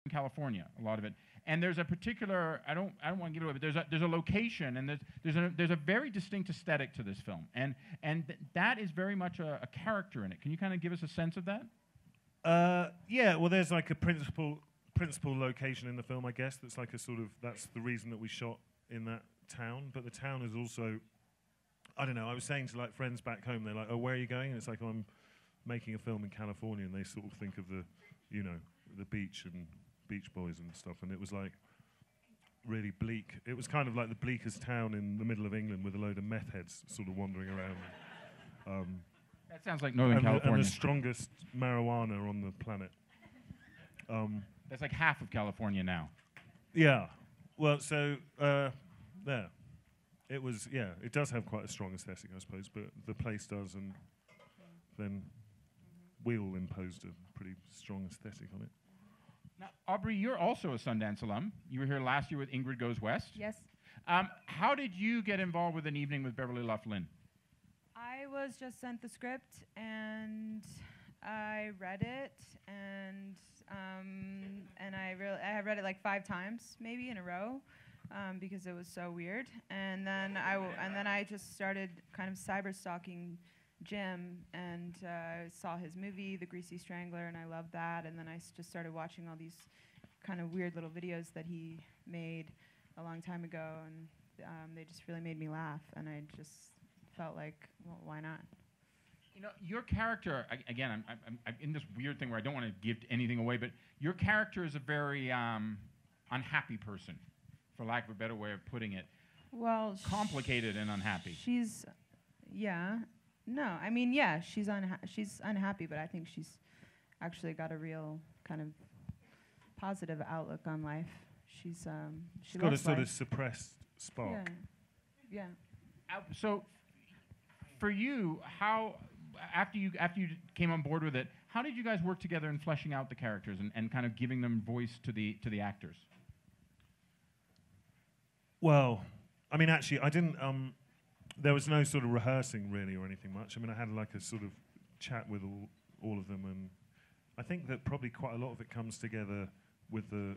in California, a lot of it. And there's a particular, I don't want to give it away, but there's a location and there's a very distinct aesthetic to this film. And that is very much a character in it. Can you kind of give us a sense of that? Yeah, well, there's like a principal location in the film, I guess. That's like a sort of, that's the reason that we shot in that town. But the town is also, I don't know, I was saying to like friends back home, they're like, oh, where are you going? And it's like, oh, I'm making a film in California, and they sort of think of the, you know, the beach and Beach Boys and stuff, and it was like really bleak. It was kind of like the bleakest town in the middle of England with a load of meth heads sort of wandering around. That sounds like Northern California. And the strongest marijuana on the planet. That's like half of California now. Yeah. Well, so there. It was, yeah, it does have quite a strong aesthetic, I suppose, but the place does, and then we all imposed a pretty strong aesthetic on it. Now, Aubrey, you're also a Sundance alum. You were here last year with Ingrid Goes West. Yes. How did you get involved with An Evening with Beverly Luff Linn? I was just sent the script, and I read it, and I read it like 5 times, maybe in a row, because it was so weird. And then I just started kind of cyber stalking Jim, and I saw his movie, The Greasy Strangler, and I loved that. And then I just started watching all these kind of weird little videos that he made a long time ago, and they just really made me laugh. And I just felt like, well, why not? You know, your character, again, I'm in this weird thing where I don't want to give anything away, but your character is a very unhappy person, for lack of a better way of putting it. Well, complicated and unhappy. She's, yeah. No, I mean, yeah, she's unhappy, but I think she's actually got a real kind of positive outlook on life. She's got a sort of suppressed spark. Yeah. So, for you, how after you came on board with it, how did you guys work together in fleshing out the characters and kind of giving them voice to the actors? Well, I mean, actually, I didn't. There was no sort of rehearsing really or anything much. I mean, I had like a sort of chat with all of them, and I think that probably quite a lot of it comes together with the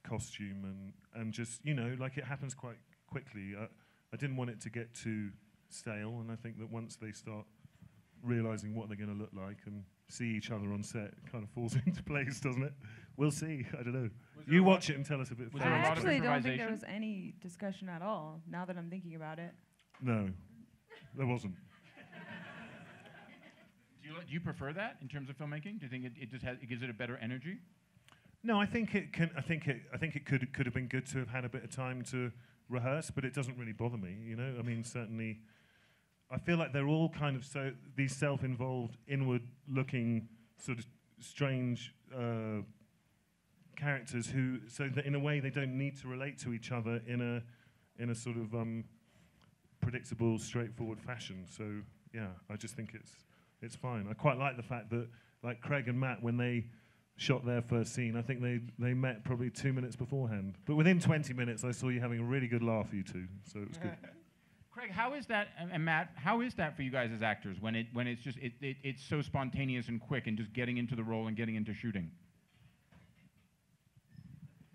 costume and just, you know, like it happens quite quickly. I didn't want it to get too stale, and I think that once they start realizing what they're going to look like and see each other on set, it kind of falls into place, doesn't it? We'll see. I don't know. You watch it and tell us a bit. I actually don't think there was any discussion at all, now that I'm thinking about it. No, there wasn't. Do you prefer that in terms of filmmaking? Do you think it gives it a better energy? No, I think it can. I think it could have been good to have had a bit of time to rehearse, but it doesn't really bother me. You know, I mean, certainly, I feel like they're all kind of these self-involved, inward-looking, sort of strange characters who, so that in a way they don't need to relate to each other in a sort of predictable, straightforward fashion. So yeah, I just think it's fine. I quite like the fact that like Craig and Matt, when they shot their first scene, I think they met probably 2 minutes beforehand. But within 20 minutes, I saw you having a really good laugh, you two. So it was good. Craig, how is that, and Matt, how is that for you guys as actors when it's just it's so spontaneous and quick and just getting into the role and getting into shooting?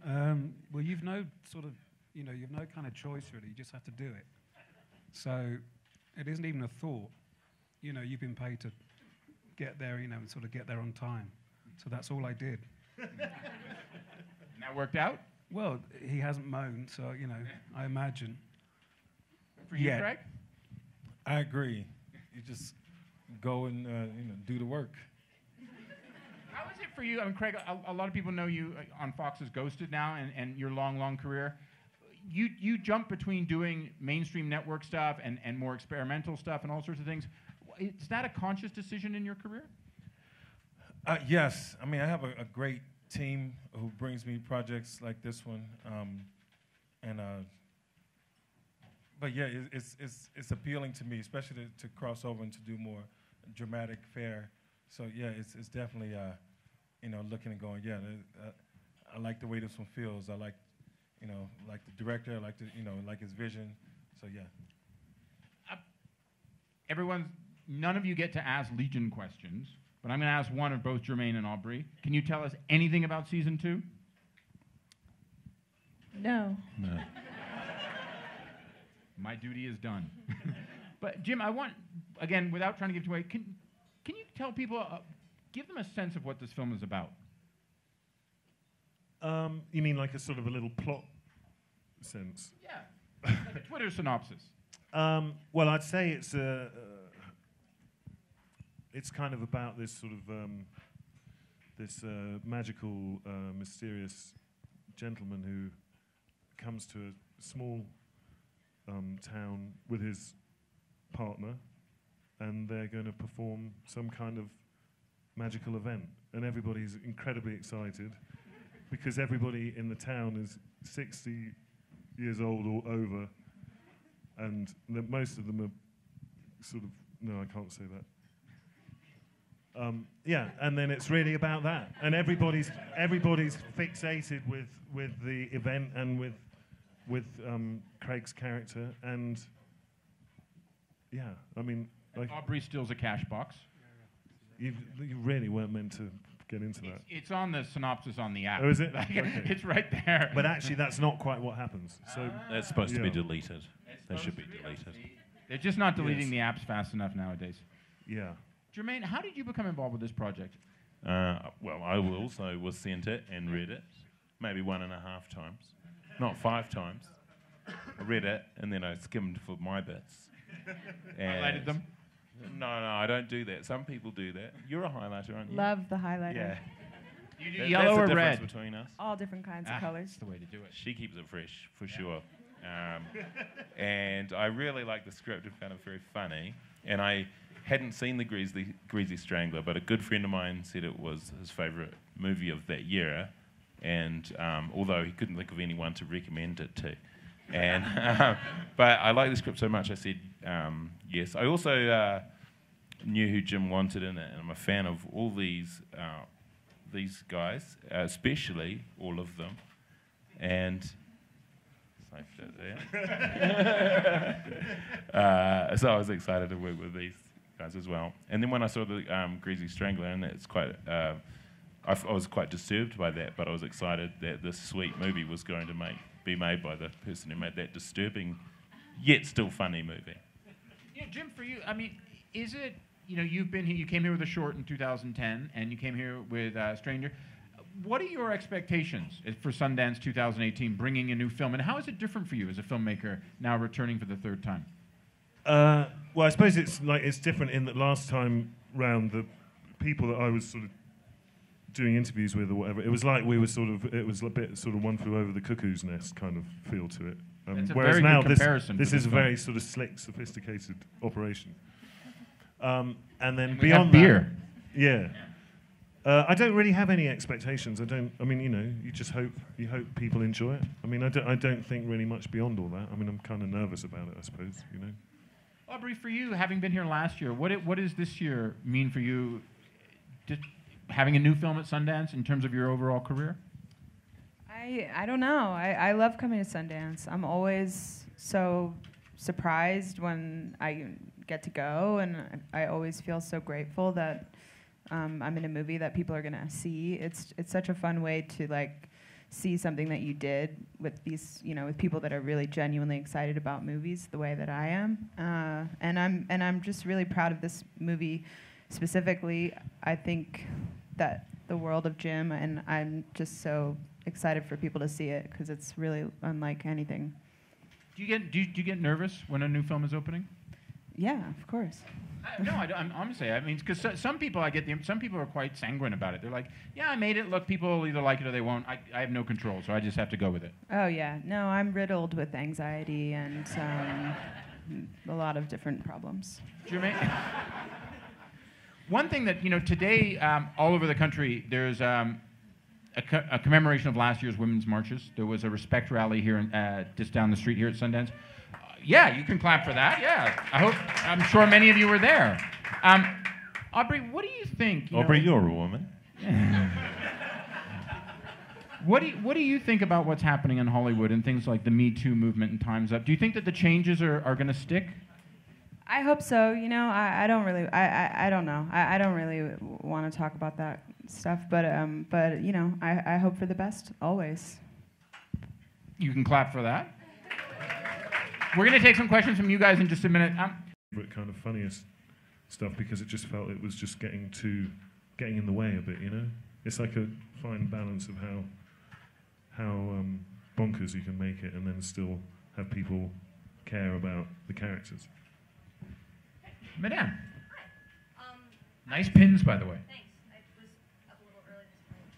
Well, you've no kind of choice really. You just have to do it. So it isn't even a thought. You know, you've been paid to get there, you know, and sort of get there on time. So that's all I did. And that worked out? Well, he hasn't moaned, so, you know, I imagine. For you, Craig? I agree. You just go and, do the work. How is it for you? I mean, Craig, a lot of people know you on Fox's Ghosted now and your long career. You jump between doing mainstream network stuff and more experimental stuff and all sorts of things. Is that a conscious decision in your career? Yes. I mean, I have a great team who brings me projects like this one. But yeah, it's appealing to me, especially to cross over and to do more dramatic fare. So yeah, it's definitely, looking and going, yeah, I like the way this one feels. I like, like the director, I like like his vision. So yeah. None of you get to ask Legion questions, but I'm going to ask one of both Jermaine and Aubrey. Can you tell us anything about season 2? No. No. My duty is done. But Jim, I want, again, without trying to give it away, can you tell people, give them a sense of what this film is about? You mean like a sort of a little plot sense? Yeah, like a Twitter synopsis. Well, I'd say it's kind of about this sort of this magical, mysterious gentleman who comes to a small town with his partner, and they're going to perform some kind of magical event, and everybody's incredibly excited because everybody in the town is 60 years old or over, and most of them are sort of, no, I can't say that. Yeah, and then it's really about that, and everybody's fixated with the event and with Craig's character, and yeah, I mean, like Aubrey steals a cash box. you really weren't meant to get into that. It's on the synopsis on the app. Oh, is it? Like, Okay. It's right there. But actually, that's not quite what happens. So That's supposed to be Yeah. deleted. They should be deleted. They're just not deleting Yes. the apps fast enough nowadays. yeah. Jermaine, how did you become involved with this project? Well, I also was sent it and read it, maybe 1.5 times, not 5 times. I read it and then I skimmed for my bits. Highlighted them? No, I don't do that. Some people do that. You're a highlighter, aren't you? Love the highlighter. Yeah. You do That's yellow the or difference red? between us. All different kinds of That's colors. the way to do it. She keeps it fresh, for sure. And I really like the script. It found it very funny. And I hadn't seen The Greasy Strangler, but a good friend of mine said it was his favourite movie of that year. And although he couldn't think of anyone to recommend it to. And but I like the script so much, I said yes. I also knew who Jim wanted in it, and I'm a fan of all these guys, especially all of them. And safe there. So I was excited to work with these guys as well. And then when I saw the Greasy Strangler, and it's quite, I was quite disturbed by that, but I was excited that this sweet movie was going to be made by the person who made that disturbing, yet still funny movie. Yeah, Jim, for you, I mean, is it, you've been here, you came here with a short in 2010, and you came here with Stranger. What are your expectations for Sundance 2018, bringing a new film, and how is it different for you as a filmmaker now returning for the third time? Well, I suppose it's different in that last time round, the people that I was sort of doing interviews with or whatever, it was like it was a bit sort of One Flew Over the Cuckoo's Nest kind of feel to it. That's a whereas very now good comparison this for is this a film. very sort of slick, sophisticated operation. And then We have beyond beer. that, yeah. I don't really have any expectations. I mean, you just hope people enjoy it. I mean, I don't think really much beyond all that. I mean, I'm kind of nervous about it, I suppose, Aubrey, for you, having been here last year, what does this year mean for you, just having a new film at Sundance in terms of your overall career? I don't know. I love coming to Sundance. I'm always so surprised when I get to go, and I always feel so grateful that I'm in a movie that people are gonna see. It's such a fun way to see something that you did with these, with people that are really genuinely excited about movies the way that I am. And I'm just really proud of this movie specifically. I think that the world of Jim, and I'm just so excited for people to see it because it's really unlike anything. Do you get nervous when a new film is opening? Yeah, of course. No, I'm honestly. I mean, because some people some people are quite sanguine about it. They're like, yeah, I made it. Look, people will either like it or they won't. I have no control, so I just have to go with it. Oh yeah, no, I'm riddled with anxiety and a lot of different problems. Jermaine, one thing that today all over the country there's a commemoration of last year's women's marches. There was a respect rally here just down the street here at Sundance. Yeah, you can clap for that. Yeah, I'm sure many of you were there. Aubrey, what do you think? Aubrey, you're a woman. What do you think about what's happening in Hollywood and things like the Me Too movement and Time's Up? Do you think that the changes are going to stick? I hope so. I don't really. I don't know. I don't really want to talk about that stuff. But I hope for the best always. You can clap for that. We're going to take some questions from you guys in just a minute. Kind of funniest stuff because it just felt it was just getting in the way a bit, you know? It's like a fine balance of how bonkers you can make it and then still have people care about the characters. Madame. Nice pins, by the way. Thanks. I was up a little early this morning.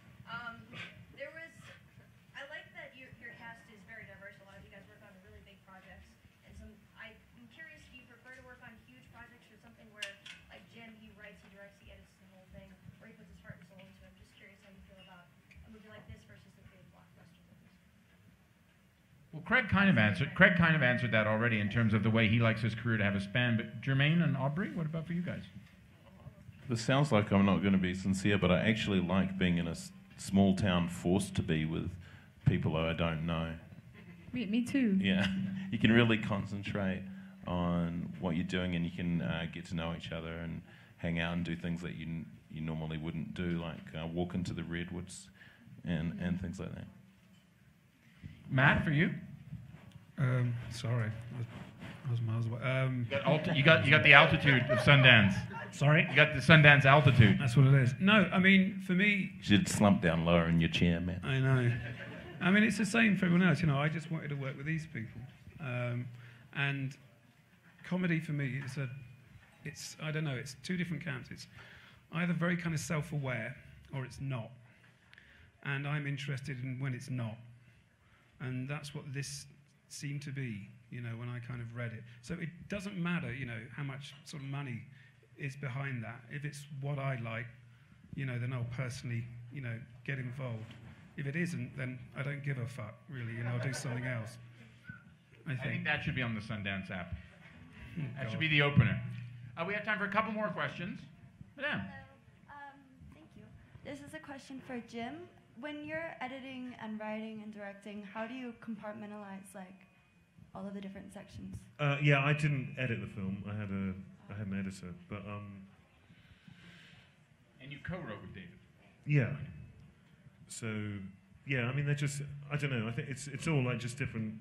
I like that your cast is very diverse. A lot of you guys work on really big projects. And I'm curious, do you prefer to work on huge projects or something where, like Jim, he writes, he directs, he edits the whole thing, or he puts his heart and soul into it? I'm just curious how you feel about a movie like this versus the big blockbuster movies. Well, Craig kind of answered that already in terms of the way he likes his career to have a span. But Jermaine and Aubrey, what about for you guys? This sounds like I'm not going to be sincere, but I actually like being in a small town forced to be with people I don't know. Me too. Yeah, you can really concentrate on what you're doing, and you can get to know each other and hang out and do things that you normally wouldn't do, like walk into the redwoods and things like that. Matt, for you? Sorry, I was miles away. You got the altitude of Sundance. Sorry? You got the Sundance altitude. That's what it is. No, I mean, for me... You should slump down lower in your chair, man. I know. I mean, it's the same for everyone else. You know, I just wanted to work with these people. And comedy for me, it's I don't know, it's two different camps. It's either very kind of self-aware or it's not. And I'm interested in when it's not. And that's what this seemed to be, you know, when I kind of read it. So it doesn't matter, you know, how much sort of money is behind that. If it's what I like, you know, then I'll personally, you know, get involved. If it isn't, then I don't give a fuck, really, and I'll do something else. I think that should be on the Sundance app. Oh, That should God. be the opener. We have time for a couple more questions. Madame. Hello. Thank you. This is a question for Jim. When you're editing and writing and directing, how do you compartmentalize, like, all of the different sections? Yeah, I didn't edit the film. I had an editor, but And you co-wrote with David. yeah. So yeah, I mean they're just I don't know. I think it's all like just different.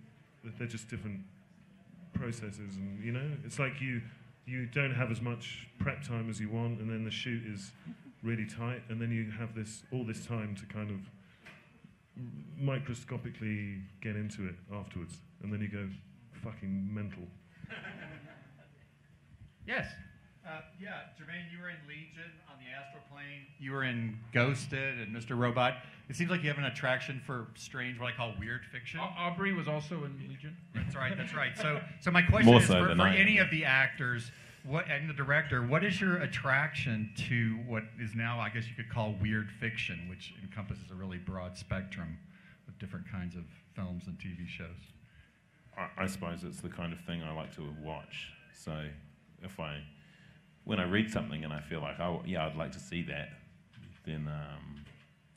They're just different processes, and you know, it's like you don't have as much prep time as you want, and then the shoot is really tight, and then you have all this time to kind of microscopically get into it afterwards, and then you go fucking mental. Yes. Yeah, Jermaine, you were in Legion on the astral plane. You were in Ghosted and Mr. Robot. It seems like you have an attraction for strange, what I call weird fiction. Aubrey was also in Legion. That's right, that's right. So my question More is, so for than I am, any yeah. of the actors and the director, what is your attraction to what is now, I guess you could call weird fiction, which encompasses a really broad spectrum of different kinds of films and TV shows? I suppose it's the kind of thing I like to watch. So when I read something and I feel like, oh yeah, I'd like to see that, then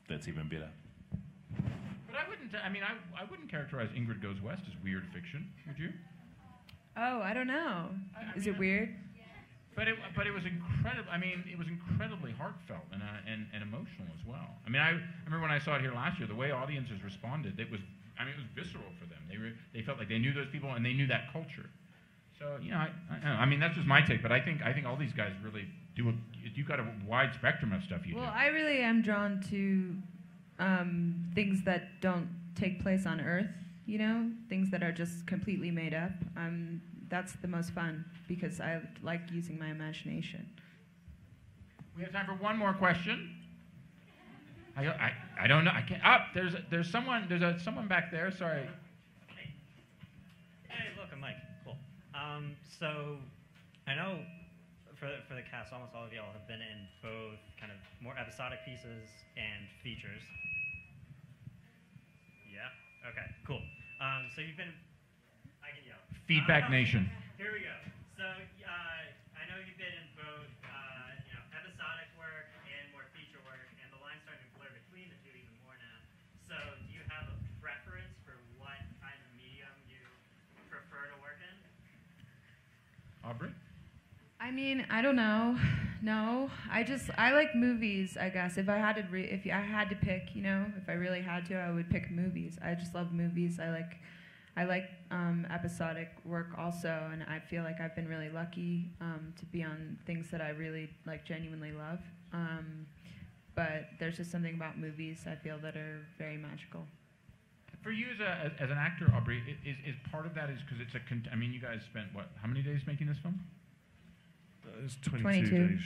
that's even better. But I wouldn't characterize Ingrid Goes West as weird fiction, would you? Oh, I don't know. Is it weird? But it was incredible. I mean, it was incredibly heartfelt and emotional as well. I mean, I remember when I saw it here last year, the way audiences responded, it was visceral for them. They felt like they knew those people and they knew that culture. So I mean, that's just my take. But I think all these guys really do. You've got a wide spectrum of stuff you do. Well, I really am drawn to things that don't take place on Earth. You know, things that are just completely made up. That's the most fun because I like using my imagination. We have time for one more question. I don't know. I can't. There's someone back there. Sorry. Hey, look, I'm Mike. Cool. So I know for the cast, almost all of y'all have been in both kind of more episodic pieces and features. Yeah. Okay. Cool. So you've been. I can yell. Feedback Nation. Here we go. So I know you've been in both, episodic work and more feature work, and the line's starting to blur between the two even more now. So do you have a preference for what kind of medium you prefer to work in? Aubrey? I mean, I don't know. No, I like movies. I guess if I had to if I had to pick, if I really had to, I would pick movies. I just love movies. I like episodic work also, and I feel like I've been really lucky to be on things that I really genuinely love. But there's just something about movies I feel that are very magical. For you as an actor, Aubrey, is part of that is because it's I mean, you guys spent how many days making this film? It's 22 22. days.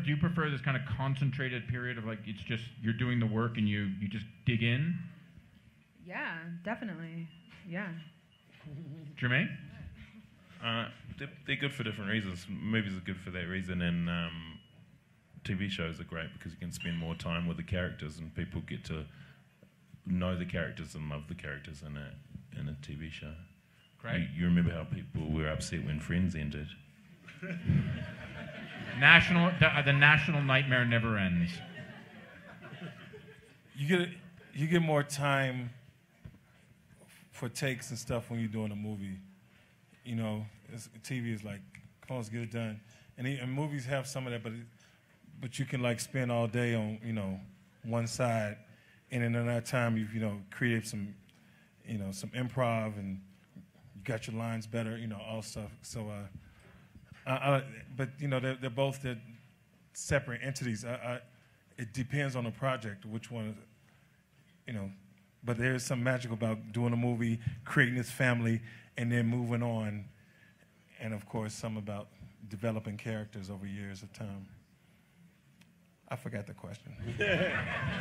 Do you prefer this kind of concentrated period of it's just you're doing the work and you just dig in? Yeah, definitely. Yeah. Jermaine? They're good for different reasons. Movies are good for that reason, and TV shows are great because you can spend more time with the characters, and people get to know the characters and love the characters in a TV show. Great. You remember how people were upset when Friends ended? The national nightmare never ends. You get more time for takes and stuff when you're doing a movie. TV is like, come on, let's get it done. And movies have some of that, but you can spend all day on one side, and in that time you've created some some improv, and you got your lines better, all stuff. So. But they're both separate entities. It depends on the project, which one, But there is some magic about doing a movie, creating this family, and then moving on, and of course some about developing characters over years of time. I forgot the question.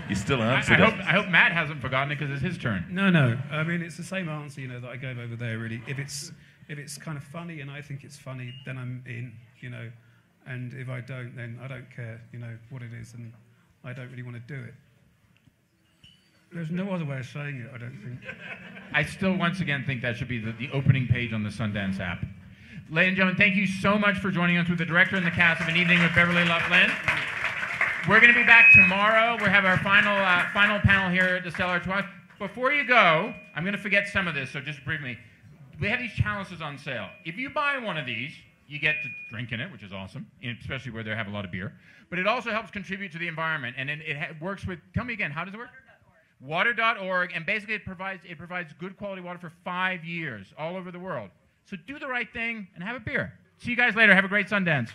You still answered I hope Matt hasn't forgotten it because it's his turn. No. I mean, it's the same answer, that I gave over there. Really, if it's kind of funny and I think it's funny, then I'm in, and if I don't, then I don't care, what it is, and I don't really want to do it. There's no other way of saying it, I don't think. I still, once again, think that should be the opening page on the Sundance app. Ladies and gentlemen, thank you so much for joining us with the director and the cast of An Evening with Beverly Luff Linn. We're going to be back tomorrow. We have our final panel here at the Stella Artois. Before you go, I'm going to forget some of this, so just briefly. We have these chalices on sale. If you buy one of these, you get to drink in it, which is awesome, especially where they have a lot of beer. But it also helps contribute to the environment, and it works with, tell me again, how does it work? Water.org, and basically it provides good quality water for 5 years all over the world. So do the right thing and have a beer. See you guys later. Have a great Sundance.